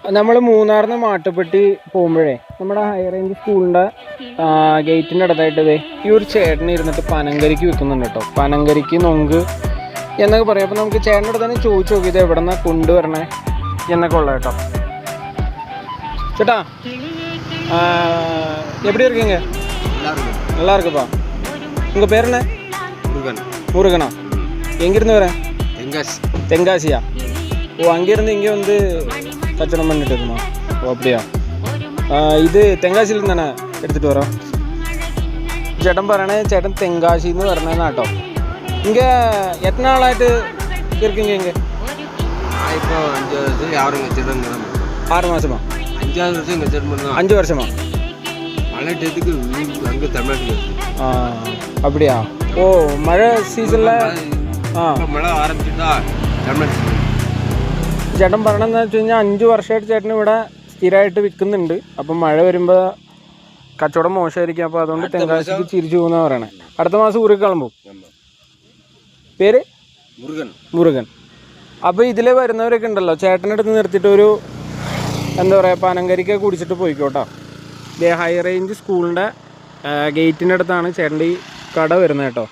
നമ്മൾ മൂന്നാറിന് മാട്ടുപ്പെട്ടി പോകുമ്പോഴേ നമ്മുടെ ഹൈ റേഞ്ച് സ്കൂളിൻ്റെ ഗേറ്റിൻ്റെ അടുത്തായിട്ട് ഈ ഒരു ചേട്ടൻ ഇരുന്നിട്ട് പനങ്കരിക്ക് വിൽക്കുന്നുണ്ട് കേട്ടോ. പനങ്കരിക്ക് നൊങ്ക് എന്നൊക്കെ പറയും. അപ്പോൾ നമുക്ക് ചേട്ടൻ്റെ അടുത്ത് തന്നെ ചോദിച്ചു നോക്കി ഇത് എവിടെ നിന്നാണ് കൊണ്ടുവരണേ എന്നൊക്കെ ഉള്ളത് കേട്ടോ. ചേട്ടാ எப்படி இருக்கீங்க? நல்லா இருக்குப்பா. உங்கள் பேர் என்ன? முருகனா. எங்கேருந்து வரேன்? தென்காசியா? ஓ, அங்கேருந்து இங்கே வந்து கச்சடம் பண்ணிட்டு இருக்குமா? ஓ அப்படியா. ഇത് തെങ്കാശിയിൽ തന്നെ എടുത്തിട്ട് വരാം. ചേട്ടൻ പറയണേ ചേട്ടൻ തെങ്കാശിന്ന് പറഞ്ഞാ കേട്ടോ. ഇങ്ങ എത്ര നാളായിട്ട് ഇരിക്കീങ്ക? ഇങ്ങ இப்போ 5 வருஷம் 6 மாசமா? 5 வருஷமா? மழை டேத்துக்கு அங்கே தமிழ்நாட்டுக்கு. அப்படியா? ஓ மழை சீசனில் மழை ആരംഭിച്ചിട്ടാ தமிழ்நாட்டு. ചേട്ടൻ പറയണെന്ന് വെച്ച് കഴിഞ്ഞാൽ 5 വർഷമായിട്ട് ചേട്ടൻ ഇവിടെ സ്ഥിരമായിട്ട് വിൽക്കുന്നുണ്ട്. അപ്പം മഴ വരുമ്പോൾ കച്ചവടം മോശമായിരിക്കും. അപ്പോൾ അതുകൊണ്ട് തെങ്കാശിക്ക് ചിരിച്ചു പോകുന്ന പറയണേ. അടുത്ത മാസം ഊരിക്കളമ്പോ. പേര് മുരുകൻ. അപ്പോൾ ഇതിൽ വരുന്നവരൊക്കെ ഉണ്ടല്ലോ ചേട്ടൻ്റെ അടുത്ത് നിർത്തിയിട്ട് ഒരു എന്താ പറയുക പനങ്കരിക്ക കുടിച്ചിട്ട് പോയിക്കോട്ടോ. ഹൈ റേഞ്ച് സ്കൂളിൻ്റെ ഗേറ്റിൻ്റെ അടുത്താണ് ചേട്ടൻ്റെ ഈ കട വരുന്നത് കേട്ടോ.